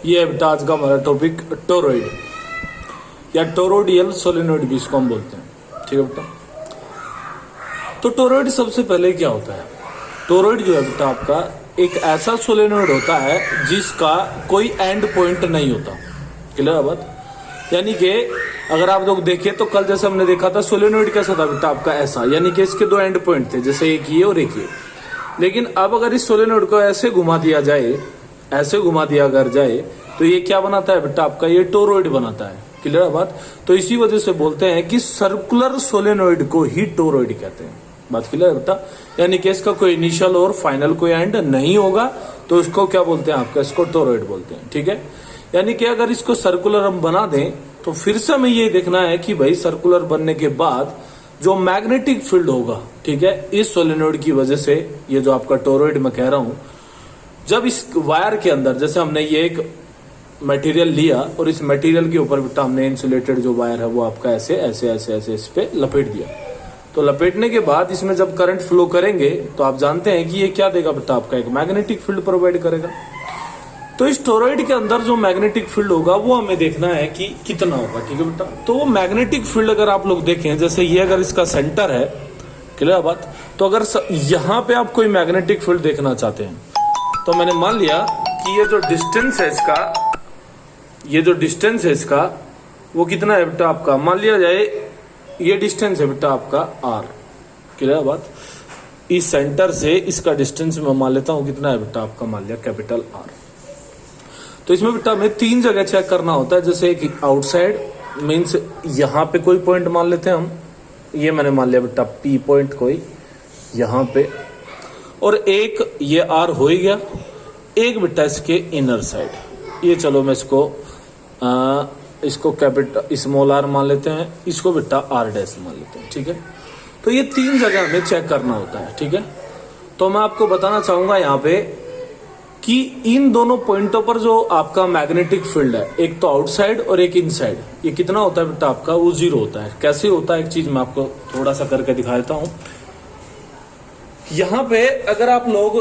ये है बेटा आज का हमारा टॉपिक टोरॉइड या टोरोडियल सोलेनोइड भी इसको हम बोलते हैं। ठीक है बेटा, तो टोरॉइड सबसे पहले क्या होता है? टोरॉइड जो है बेटा आपका एक ऐसा सोलेनोइड होता है जिसका कोई एंड पॉइंट नहीं होता। क्लियर है बात? यानी कि अगर आप लोग देखें तो कल जैसे हमने देखा था सोलेनोइड कैसा था बेटा आपका, ऐसा, यानी कि इसके दो एंड पॉइंट थे, जैसे एक ये और एक ये। लेकिन अब अगर इस सोलेनोइड को ऐसे घुमा दिया जाए, ऐसे घुमा दिया अगर जाए, तो ये क्या बनाता है बेटा आपका, ये टोरॉइड बनाता है। क्लियर है बात? तो इसी वजह से बोलते हैं कि सर्कुलर सोलेनोइड को ही टोरॉइड कहते हैं। बात क्लियर है बेटा? यानी कि इसका कोई इनिशियल और फाइनल कोई एंड नहीं होगा, तो इसको क्या बोलते हैं आपका, इसको टोरॉइड बोलते हैं। ठीक है, यानी कि अगर इसको सर्कुलर हम बना दें तो फिर से हमें ये देखना है कि भाई सर्कुलर बनने के बाद जो मैग्नेटिक फील्ड होगा, ठीक है, इस सोलेनोइड की वजह से, ये जो आपका टोरॉइड मैं कह रहा हूं, जब इस वायर के अंदर जैसे हमने ये एक मटेरियल लिया और इस मटेरियल के ऊपर बेटा हमने इंसुलेटेड जो वायर है वो आपका ऐसे ऐसे ऐसे ऐसे इस पे लपेट दिया, तो लपेटने के बाद इसमें जब करंट फ्लो करेंगे तो आप जानते हैं कि ये क्या देगा बेटा आपका, एक मैग्नेटिक फील्ड प्रोवाइड करेगा। तो इस टोरॉइड के अंदर जो मैग्नेटिक फील्ड होगा वो हमें देखना है कि कितना होगा। ठीक है बेटा, तो वो मैग्नेटिक फील्ड अगर आप लोग देखें, जैसे ये अगर इसका सेंटर है, क्लियर बात, तो अगर यहां पे आप कोई मैग्नेटिक फील्ड देखना चाहते हैं तो मैंने मान लिया कि ये जो डिस्टेंस है इसका, ये जो डिस्टेंस है इसका वो कितना है बेटा आपका, मान लिया जाए ये डिस्टेंस है बेटा आपका आर। क्लियर बात? इस सेंटर से इसका डिस्टेंस मैं मान लेता हूं कितना है बेटा आपका, मान लिया कैपिटल आर। तो इसमें बेटा हमें तीन जगह चेक करना होता है, जैसे एक आउटसाइड मीन्स यहां पे कोई पॉइंट मान लेते हैं हम, ये मैंने मान लिया बेटा पी पॉइंट कोई यहां पे, और एक ये आर हो ही गया, एक बेटा इसके इनर साइड, ये चलो मैं इसको कैपिटल स्मॉल आर मान लेते हैं, इसको बेटा आर डैश मान लेते हैं। ठीक है, तो ये तीन जगह हमें चेक करना होता है। ठीक है, तो मैं आपको बताना चाहूंगा यहाँ पे कि इन दोनों पॉइंटों पर जो आपका मैग्नेटिक फील्ड है, एक तो आउटसाइड और एक इनसाइड, ये कितना होता है बेटा आपका, वो 0 होता है। कैसे होता है एक चीज मैं आपको थोड़ा सा करके दिखा देता हूं। यहां पे अगर आप लोग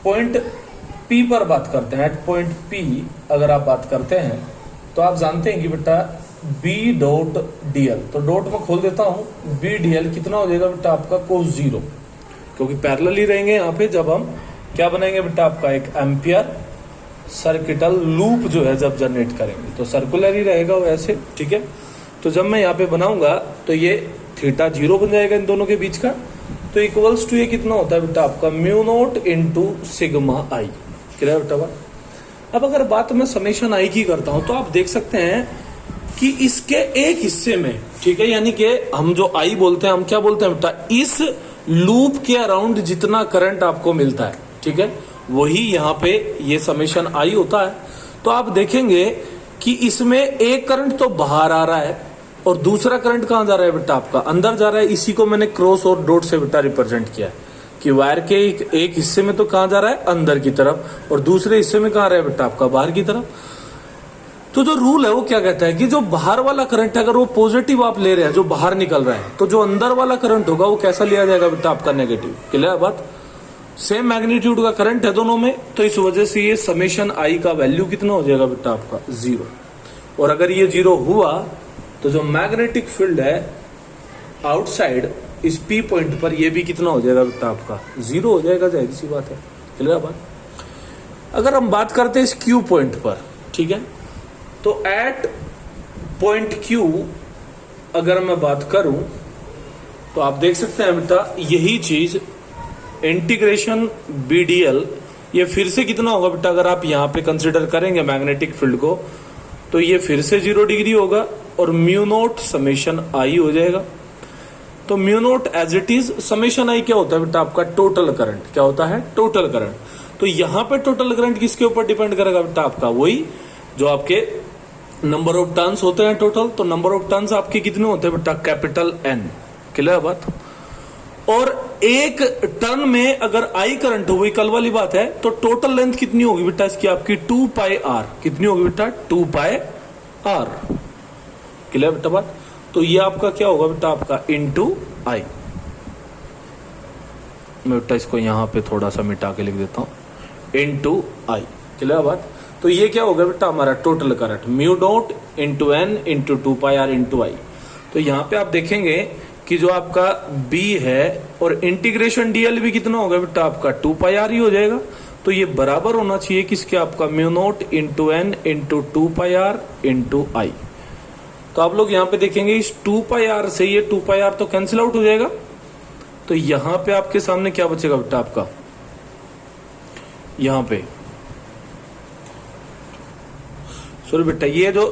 पॉइंट P पर बात करते हैं, एट पॉइंट P अगर आप बात करते हैं तो आप जानते हैं कि बेटा B.dl, तो डॉट में खोल देता हूं, B.dl कितना हो जाएगा बेटा आपका, cos 0, क्योंकि पैरेलल ही रहेंगे यहाँ पे। जब हम क्या बनाएंगे बेटा आपका, एक एम्पियर सर्किटल लूप जो है जब जनरेट करेंगे तो सर्कुलर ही रहेगा वो ऐसे। ठीक है, तो जब मैं यहाँ पे बनाऊंगा तो ये थीटा 0 बन जाएगा इन दोनों के बीच का, तो इक्वल्स टू ये कितना होता है बेटा आपका, म्यू0 इंटू सिग्मा आई। क्लियर बेटा बात? अब अगर बात मैं समेशन आई की करता हूं तो आप देख सकते हैं कि इसके एक हिस्से में, ठीक है, यानी कि हम जो आई बोलते हैं, हम क्या बोलते हैं बेटा, इस लूप के अराउंड जितना करंट आपको मिलता है, ठीक है, वही यहाँ पे ये समेशन आई होता है। तो आप देखेंगे कि इसमें एक करंट तो बाहर आ रहा है और दूसरा करंट कहां जा रहा है बेटा आपका, अंदर जा रहा है। इसी को मैंने क्रॉस और डॉट से बेटा रिप्रेजेंट किया है कि वायर के एक हिस्से में तो कहां जा रहा है, अंदर की तरफ, और दूसरे हिस्से में कहां रहा है बेटा आपका, बाहर की तरफ। तो जो रूल है वो क्या कहता है कि जो बाहर वाला करंट है अगर वो पॉजिटिव आप ले रहे हैं, जो बाहर निकल रहा है, तो जो अंदर वाला करंट होगा वो कैसा लिया जाएगा बेटा आपका, नेगेटिव। क्लियर बात? सेम मैग्नीट्यूड का करंट है दोनों में, तो इस वजह से ये समेशन आई का वैल्यू कितना हो जाएगा बेटा आपका, 0। और अगर ये 0 हुआ तो जो मैग्नेटिक फील्ड है आउटसाइड इस P पॉइंट पर, ये भी कितना हो जाएगा बेटा आपका, 0 हो जाएगा, जाहिर सी बात है। क्लियर बात? अगर हम बात करते हैं इस Q पॉइंट पर, ठीक है, तो एट पॉइंट Q अगर मैं बात करूं तो आप देख सकते हैं बेटा यही चीज इंटीग्रेशन BDL, ये फिर से कितना होगा बेटा, अगर आप यहां पे कंसिडर करेंगे मैग्नेटिक फील्ड को, तो ये फिर से 0 डिग्री होगा और म्यू0 समेशन आई हो जाएगा। तो म्यू0 एज इट इज, समेशन आई क्या होता है बेटा आपका, टोटल करंट। क्या होता है, टोटल करंट। तो यहां पे टोटल करंट किसके ऊपर डिपेंड करेगा बेटा आपका, वही जो आपके नंबर ऑफ टर्न्स होते हैं टोटल, तो नंबर ऑफ टर्न्स आपके कितने होते हैं बेटा, कैपिटल N। क्लियर बात? और एक टर्न में अगर आई करंट हो, वही कल वाली बात है, तो टोटल लेंथ कितनी होगी बेटा इसकी आपकी, 2 पाई आर। कितनी होगी बेटा, 2 पाई आर। क्लियर बेटा बात? तो ये आपका क्या होगा बेटा आपका, इनटू आई। मैं बेटा इसको यहां पे थोड़ा सा मिटा के लिख देता हूं, इनटू आई। क्लियर बात। तो ये क्या होगा बेटा हमारा total current mu dot into n into 2πr into I. तो यहाँ पे आप देखेंगे कि जो आपका B है और इंटीग्रेशन डीएल भी कितना होगा बेटा आपका 2πr ही हो जाएगा। तो ये बराबर होना चाहिए किसके आपका mu naught into n into 2πr into I. तो आप लोग यहाँ पे देखेंगे इस 2πr से ये 2πr तो कैंसिल आउट हो जाएगा। तो यहां पे आपके सामने क्या बचेगा बेटा आपका, यहां पे सॉरी बेटा ये जो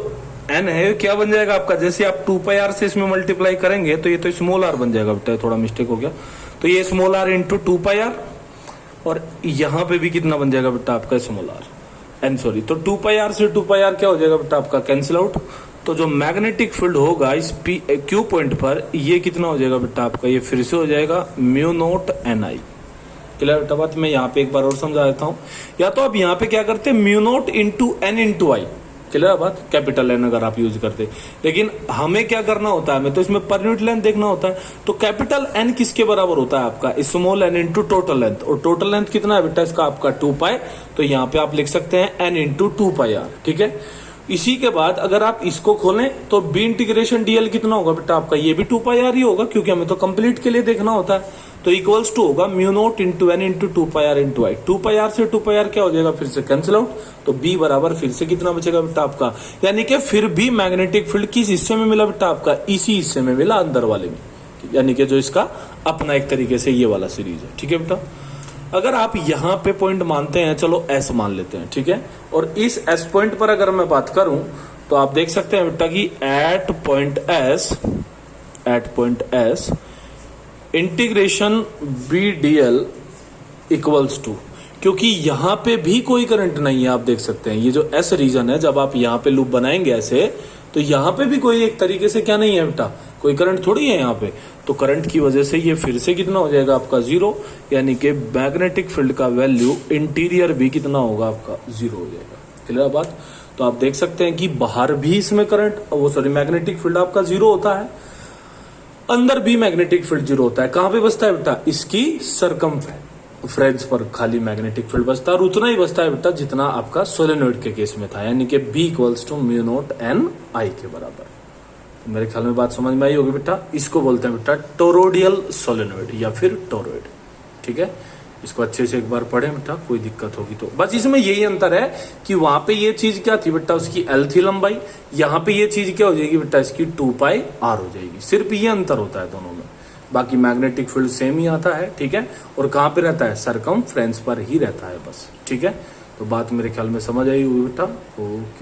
n है क्या बन जाएगा आपका, जैसे आप 2πr से इसमें मल्टीप्लाई करेंगे तो ये तो स्मॉल r बन जाएगा बेटा, थोड़ा मिस्टेक हो गया। तो ये स्मॉल r इंटू 2πr और यहां पे भी कितना बन जाएगा बेटा आपका स्मॉल r एन सॉरी। तो 2πr से 2πr क्या हो जाएगा बेटा आपका कैंसिल आउट। तो जो मैग्नेटिक फील्ड होगा इस क्यू पॉइंट पर ये कितना हो जाएगा बेटा आपका, ये फिर से हो जाएगा म्यू नोट एन आई। क्लियर बेटा बात। मैं यहाँ पे एक बार और समझा देता हूँ। या तो आप यहाँ पे क्या करते हैं mu naught into n into I, clear बात, कैपिटल एन अगर आप यूज करते। लेकिन हमें क्या करना होता है, हमें तो इसमें पर यूनिट लेंथ देखना होता है। तो कैपिटल एन किसके बराबर होता है आपका, small n into total length. और टोटल लेंथ कितना है बेटा इसका आपका 2π। तो यहाँ पे आप लिख सकते हैं एन इंटू 2πr, ठीक है। इसी के बाद अगर आप इसको खोलें तो बी इंटीग्रेशन डीएल कितना होगा बेटा आपका, ये भी 2πr ही होगा क्योंकि हमें तो कंप्लीट के लिए देखना होता है। तो इक्वल्स टू होगा mu naught into n into 2πr into I. 2πr से 2πr क्या हो जाएगा फिर से कैंसिल आउट। तो बी बराबर फिर से कितना बचेगा बेटा आपका, यानी कि फिर भी मैग्नेटिक फील्ड किस हिस्से में मिला बेटा आपका, इसी हिस्से में मिला अंदर वाले में, यानी कि जो इसका अपना एक तरीके से ये वाला सीरीज है, ठीक है बेटा। अगर आप यहां पे पॉइंट मानते हैं, चलो एस मान लेते हैं, ठीक है। और इस एस पॉइंट पर अगर मैं बात करूं तो आप देख सकते हैं बेटा कि at point s integration b dl equals to, क्योंकि यहां पे भी कोई करंट नहीं है। आप देख सकते हैं ये जो एस रीजन है, जब आप यहां पे लूप बनाएंगे ऐसे तो यहां पे भी कोई एक तरीके से क्या नहीं है बेटा, कोई करंट थोड़ी है यहाँ पे। तो करंट की वजह से ये फिर से कितना हो जाएगा आपका 0, यानी कि मैग्नेटिक फील्ड का वैल्यू इंटीरियर भी कितना होगा आपका 0 हो जाएगा। क्लियर बात। तो आप देख सकते हैं कि बाहर भी इसमें करंट वो सॉरी मैग्नेटिक फील्ड आपका 0 होता है, अंदर भी मैग्नेटिक फील्ड 0 होता है। कहां पे बचता है बेटा, इसकी सरकमफ्रेंस पर खाली मैग्नेटिक फील्ड बचता है और उतना ही बचता है बेटा जितना आपका सोलेनोइड के केस में था, यानी कि B equals to mu naught n I के बराबर। मेरे ख्याल में बात समझ में आई होगी बेटा। इसको बोलते हैं बेटा टोरोडियल सोलेनोइड या फिर टोरोइड, ठीक है। इसको अच्छे से एक बार पढ़ें बेटा, कोई दिक्कत होगी तो। बस इसमें यही अंतर है कि वहां पे ये चीज क्या थी बेटा, उसकी एल थी लंबाई, यहाँ पे ये चीज क्या हो जाएगी बेटा, इसकी 2πr हो जाएगी। सिर्फ ये अंतर होता है दोनों में, बाकी मैग्नेटिक फील्ड सेम ही आता है, ठीक है। और कहाँ पे रहता है, सरकमफ्रेंस पर ही रहता है बस, ठीक है। तो बात मेरे ख्याल में समझ आई हुई बेटा। ओके।